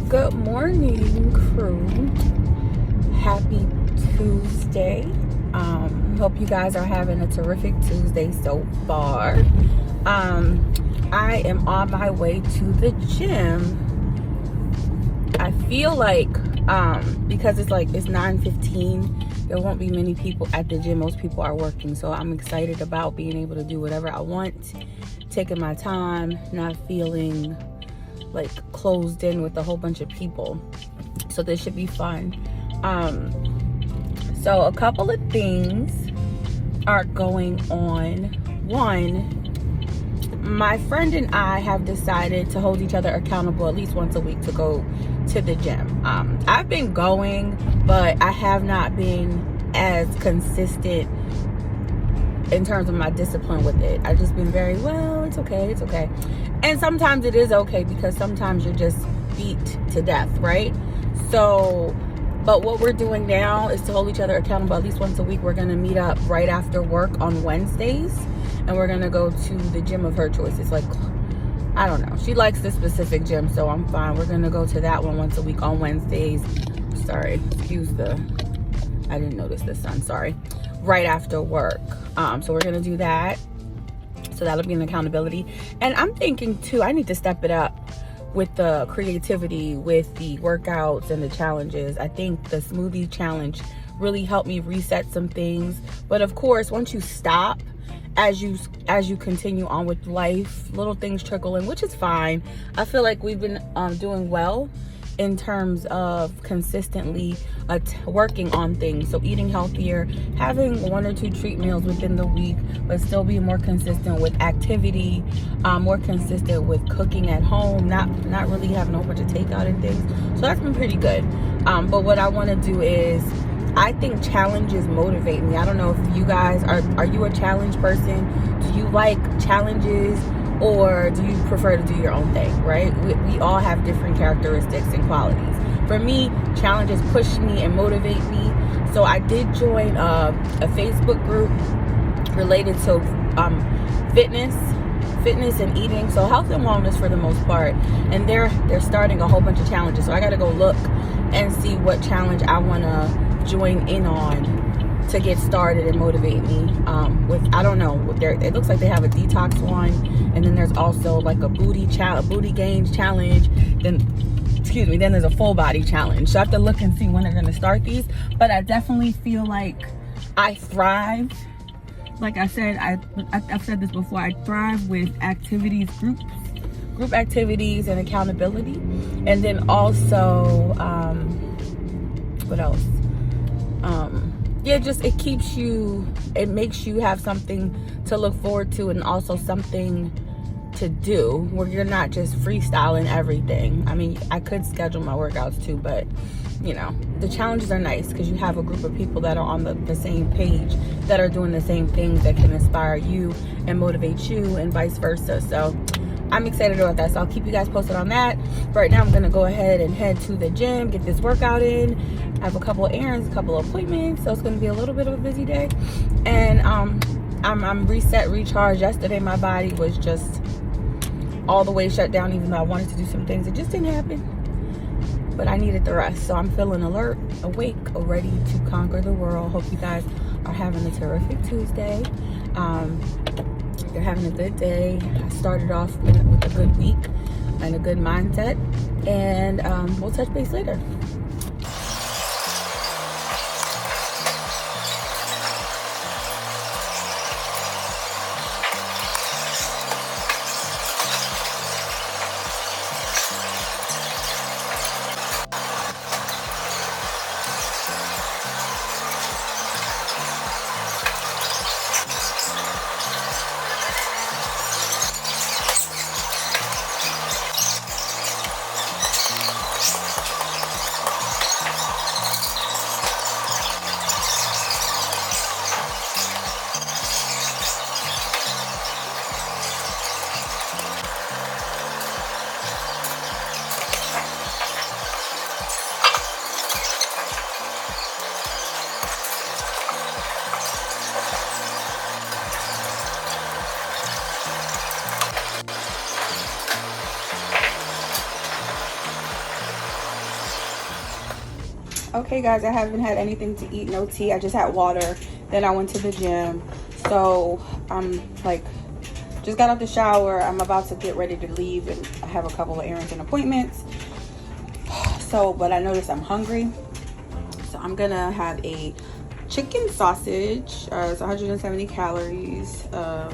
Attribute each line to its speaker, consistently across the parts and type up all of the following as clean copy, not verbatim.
Speaker 1: Good morning, crew. Happy Tuesday. Hope you guys are having a terrific Tuesday so far. I am on my way to the gym. I feel like because it's 9:15, there won't be many people at the gym. Most people are working, so I'm excited about being able to do whatever I want, taking my time, not feeling like closed in with a whole bunch of people. So this should be fun. So a couple of things are going on. One, my friend and I have decided to hold each other accountable at least once a week to go to the gym. I've been going, but I have not been as consistent in terms of my discipline with it. I've just been very, it's okay. And sometimes it is okay because sometimes you're just beat to death, right? So, but what we're doing now is to hold each other accountable at least once a week. We're going to meet up right after work on Wednesdays, and we're going to go to the gym of her choice. It's I don't know. She likes this specific gym, so I'm fine. We're going to go to that one once a week on Wednesdays. Sorry, I didn't notice the sun, sorry. Right after work. So we're going to do that. So that'll be an accountability. And I'm thinking too, I need to step it up with the creativity, with the workouts and the challenges. I think the smoothie challenge really helped me reset some things. But of course, once you stop, as you continue on with life, little things trickle in, which is fine. I feel like we've been doing well in terms of consistently working on things. So eating healthier, having 1 or 2 treat meals within the week, but still being more consistent with activity, more consistent with cooking at home, not really having a whole bunch of takeout and things. So that's been pretty good. But what I want to do is, I think challenges motivate me. I don't know if you guys are you a challenge person? Do you like challenges? Or do you prefer to do your own thing, right? We all have different characteristics and qualities. For me, challenges push me and motivate me. So I did join a Facebook group related to fitness and eating. So health and wellness for the most part. And they're starting a whole bunch of challenges. So I got to go look and see what challenge I want to join in on to get started and motivate me. I don't know, it looks like they have a detox one, and then there's also like a booty gains challenge. Then there's a full body challenge. So I have to look and see when they're going to start these. But I definitely feel like I thrive. Like I said, I've said this before. I thrive with activities, group activities, and accountability. And then also, what else? It makes you have something to look forward to, and also something to do where you're not just freestyling everything. I mean, I could schedule my workouts too, but the challenges are nice because you have a group of people that are on the same page, that are doing the same things, that can inspire you and motivate you, and vice versa. So I'm excited about that. So I'll keep you guys posted on that. Right now, I'm going to go ahead and head to the gym, get this workout in. I have a couple of errands, a couple of appointments. So it's going to be a little bit of a busy day. And I'm reset, recharged. Yesterday, my body was just all the way shut down, even though I wanted to do some things. It just didn't happen. But I needed the rest. So I'm feeling alert, awake, ready to conquer the world. Hope you guys are having a terrific Tuesday. You're having a good day. I started off with a good week and a good mindset, and we'll touch base later. Okay guys, I haven't had anything to eat, no tea. I just had water. Then I went to the gym. So I'm like, just got out the shower. I'm about to get ready to leave, and I have a couple of errands and appointments. So, but I noticed I'm hungry. So I'm gonna have a chicken sausage. It's 170 calories. I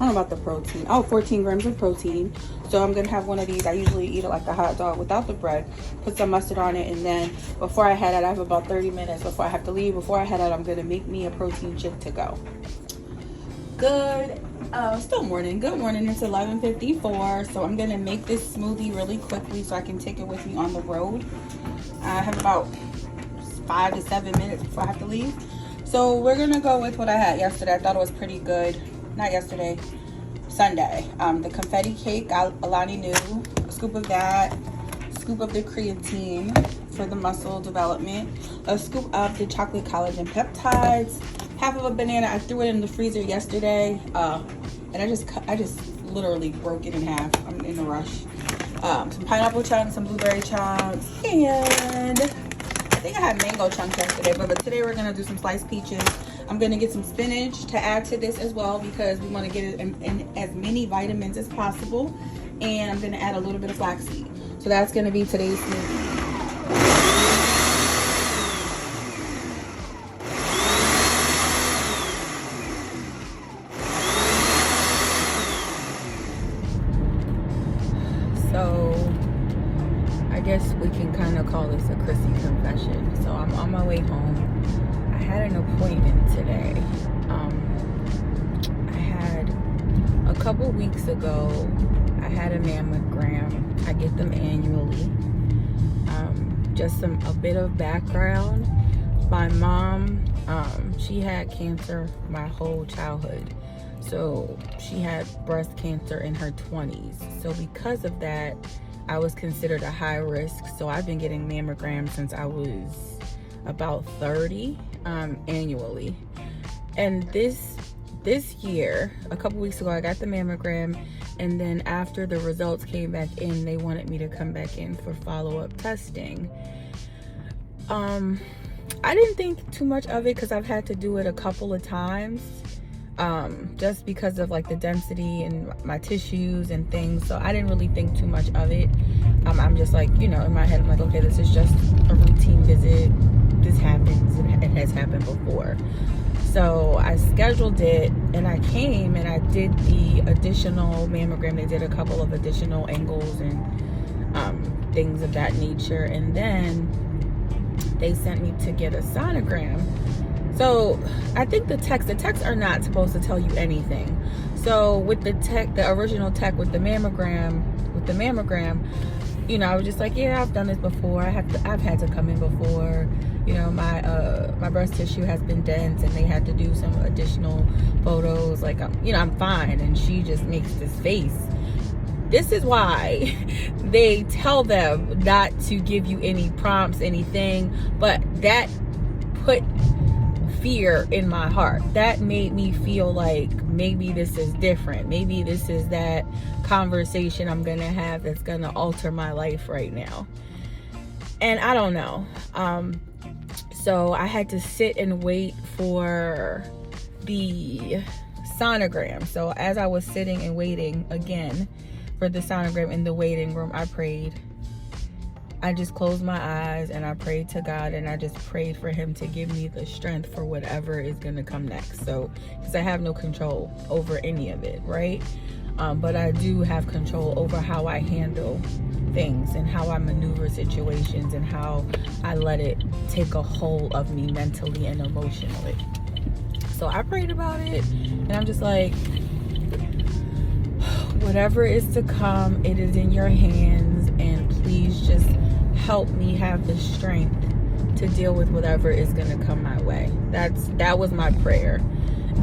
Speaker 1: don't know about the protein. Oh, 14 grams of protein. So I'm gonna have one of these. I usually eat it like a hot dog without the bread. Put some mustard on it, and then before I head out, I have about 30 minutes before I have to leave. Before I head out, I'm gonna make me a protein shake to go. Good. Still morning. Good morning. It's 11:54. So I'm gonna make this smoothie really quickly so I can take it with me on the road. I have about 5 to 7 minutes before I have to leave. So we're gonna go with what I had yesterday. I thought it was pretty good. Not yesterday, Sunday. The confetti cake, Alani knew. A scoop of that. Scoop of the creatine for the muscle development. A scoop of the chocolate collagen peptides. Half of a banana. I threw it in the freezer yesterday, and I just literally broke it in half. I'm in a rush. Some pineapple chunks, some blueberry chunks, and I think I had mango chunks yesterday, but today we're gonna do some sliced peaches. I'm gonna get some spinach to add to this as well because we want to get it in as many vitamins as possible. And I'm gonna add a little bit of flaxseed. So that's gonna be today's smoothie. So I guess we can kind of call this a Chrissy confession. So I'm on my way home. I had an appointment today. I had a couple weeks ago, I had a mammogram. I get them annually. Just a bit of background. My mom, she had cancer my whole childhood. So she had breast cancer in her 20s. So because of that, I was considered a high risk. So I've been getting mammograms since I was about 30 annually. And this year, a couple weeks ago, I got the mammogram, and then after the results came back in, they wanted me to come back in for follow-up testing. I didn't think too much of it because I've had to do it a couple of times, just because of like the density and my tissues and things. So I didn't really think too much of it. I'm just like, in my head, I'm like, okay, this is just a routine visit. This happens, and it has happened before. So I scheduled it, and I came and I did the additional mammogram. They did a couple of additional angles and things of that nature, and then they sent me to get a sonogram. So I think the texts are not supposed to tell you anything. So with the original tech with the mammogram, I was just like, yeah, I've done this before. I've had to come in before. My breast tissue has been dense, and they had to do some additional photos. Like, I'm fine. And she just makes this face. This is why they tell them not to give you any prompts, anything. But that put fear in my heart. That made me feel like maybe this is different. Maybe this is that conversation I'm gonna have that's gonna alter my life right now. And I don't know. So I had to sit and wait for the sonogram. So as I was sitting and waiting again for the sonogram in the waiting room, I prayed. I just closed my eyes and I prayed to God, and I just prayed for him to give me the strength for whatever is going to come next. So, because I have no control over any of it, right? But I do have control over how I handle things and how I maneuver situations and how I let it take a hold of me mentally and emotionally. So I prayed about it, and I'm just like, whatever is to come, it is in your hands, and please just help me have the strength to deal with whatever is going to come my way. That was my prayer.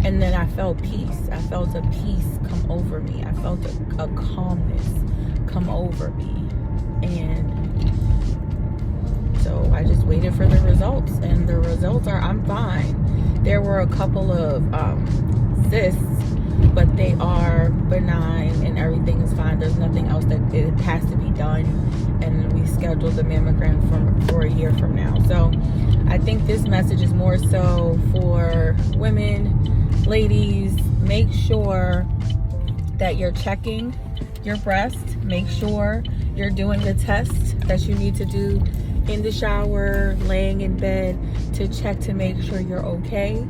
Speaker 1: And then I felt peace. I felt a peace come over me. I felt a calmness come over me. And so I just waited for the results, and the results are I'm fine. There were a couple of cysts but they are benign and everything is fine. There's nothing else that it has to be done, and we scheduled the mammogram for a year from now. So I think this message is more so for women, ladies. Make sure that you're checking your breast. Make sure you're doing the tests that you need to do in the shower, laying in bed, to check to make sure you're okay.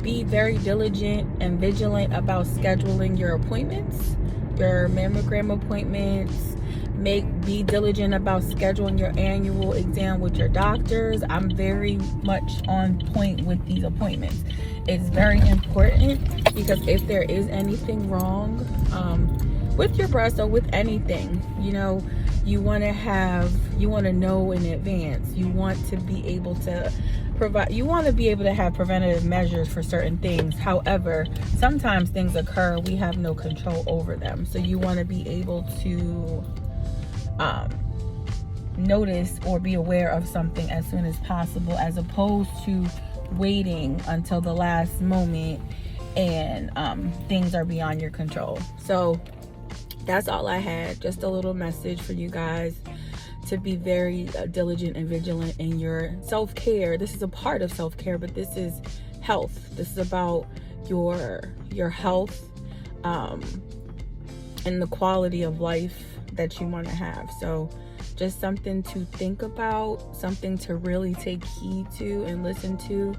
Speaker 1: Be very diligent and vigilant about scheduling your appointments, your mammogram appointments. Be diligent about scheduling your annual exam with your doctors. I'm very much on point with these appointments. It's very important, because if there is anything wrong with your breast or with anything, you want to know in advance. You want to be able to have preventative measures for certain things. However, sometimes things occur, we have no control over them. So you want to be able to notice or be aware of something as soon as possible, as opposed to waiting until the last moment and things are beyond your control. So that's all I had. Just a little message for you guys to be very diligent and vigilant in your self-care. This is a part of self-care, but this is health. This is about your health and the quality of life that you want to have. So just something to think about, something to really take heed to and listen to.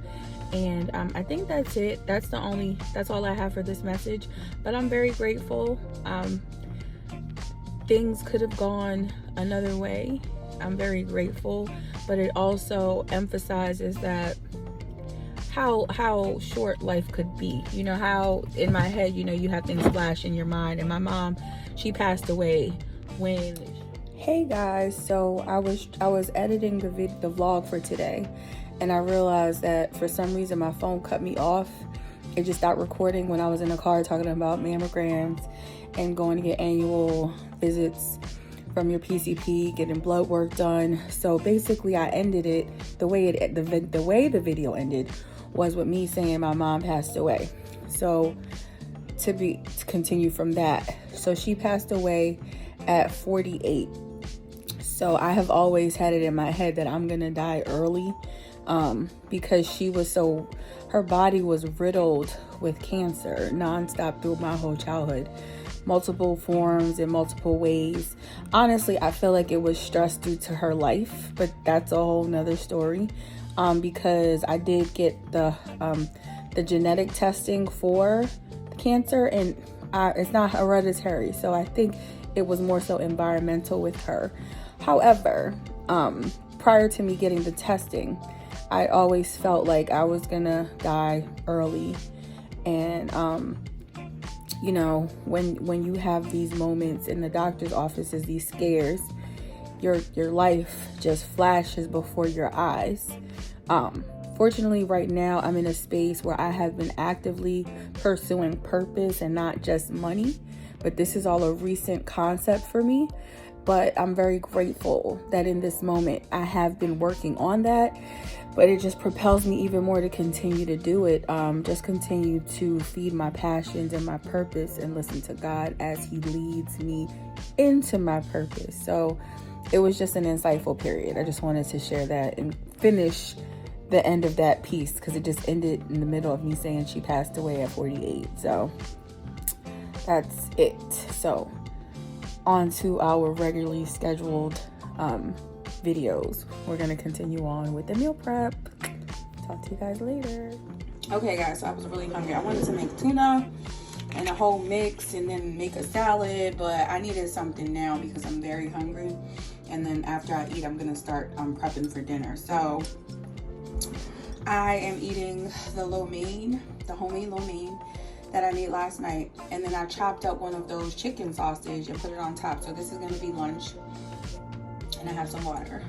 Speaker 1: And I think that's it. That's all I have for this message. But I'm very grateful. Things could have gone another way. I'm very grateful, but it also emphasizes that how short life could be. How in my head, you have things flash in your mind. And my mom, she passed away when... Hey guys, so I was editing the vlog for today, and I realized that for some reason my phone cut me off. It just stopped recording when I was in the car talking about mammograms and going to get annual visits from your PCP, getting blood work done. So basically I ended it the way the video ended was with me saying my mom passed away. So to continue from that, so she passed away at 48. So I have always had it in my head that I'm gonna die early, because her body was riddled with cancer nonstop through my whole childhood, multiple forms in multiple ways. Honestly, I feel like it was stress due to her life, but that's a whole nother story. Because I did get the genetic testing for cancer, and it's not hereditary, so I think it was more so environmental with her. However, prior to me getting the testing, I always felt like I was gonna die early. And when you have these moments in the doctor's offices, these scares, your life just flashes before your eyes. Fortunately, right now I'm in a space where I have been actively pursuing purpose and not just money. But this is all a recent concept for me. But I'm very grateful that in this moment I have been working on that. But it just propels me even more to continue to do it. Just continue to feed my passions and my purpose and listen to God as He leads me into my purpose. So it was just an insightful period. I just wanted to share that and finish the end of that piece, because it just ended in the middle of me saying she passed away at 48. So that's it. So on to our regularly scheduled videos. We're gonna continue on with the meal prep. Talk to you guys later. Okay guys, so I was really hungry. I wanted to make tuna and a whole mix and then make a salad, but I needed something now because I'm very hungry. And then after I eat, I'm gonna start prepping for dinner. So I am eating the homemade lo mein that I made last night, and then I chopped up one of those chicken sausage and put it on top. So this is gonna be lunch, and I have some water.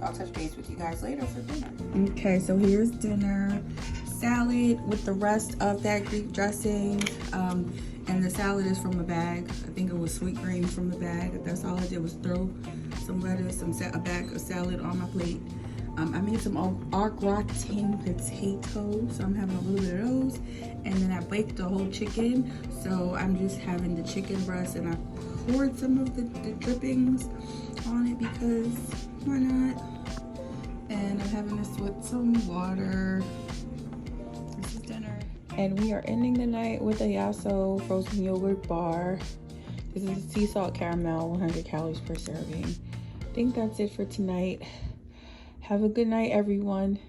Speaker 1: I'll touch base with you guys later for dinner. Okay, so here's dinner. Salad with the rest of that Greek dressing, and the salad is from a bag. I think it was sweet greens from the bag. That's all I did was throw some lettuce, a bag of salad on my plate. I made some au gratin potatoes, so I'm having a little bit of those. And then I baked the whole chicken, so I'm just having the chicken breast, and I poured some of the drippings on it because why not? And I'm having this with some water. This is dinner. And we are ending the night with a Yasso frozen yogurt bar. This is sea salt caramel, 100 calories per serving. I think that's it for tonight. Have a good night, everyone.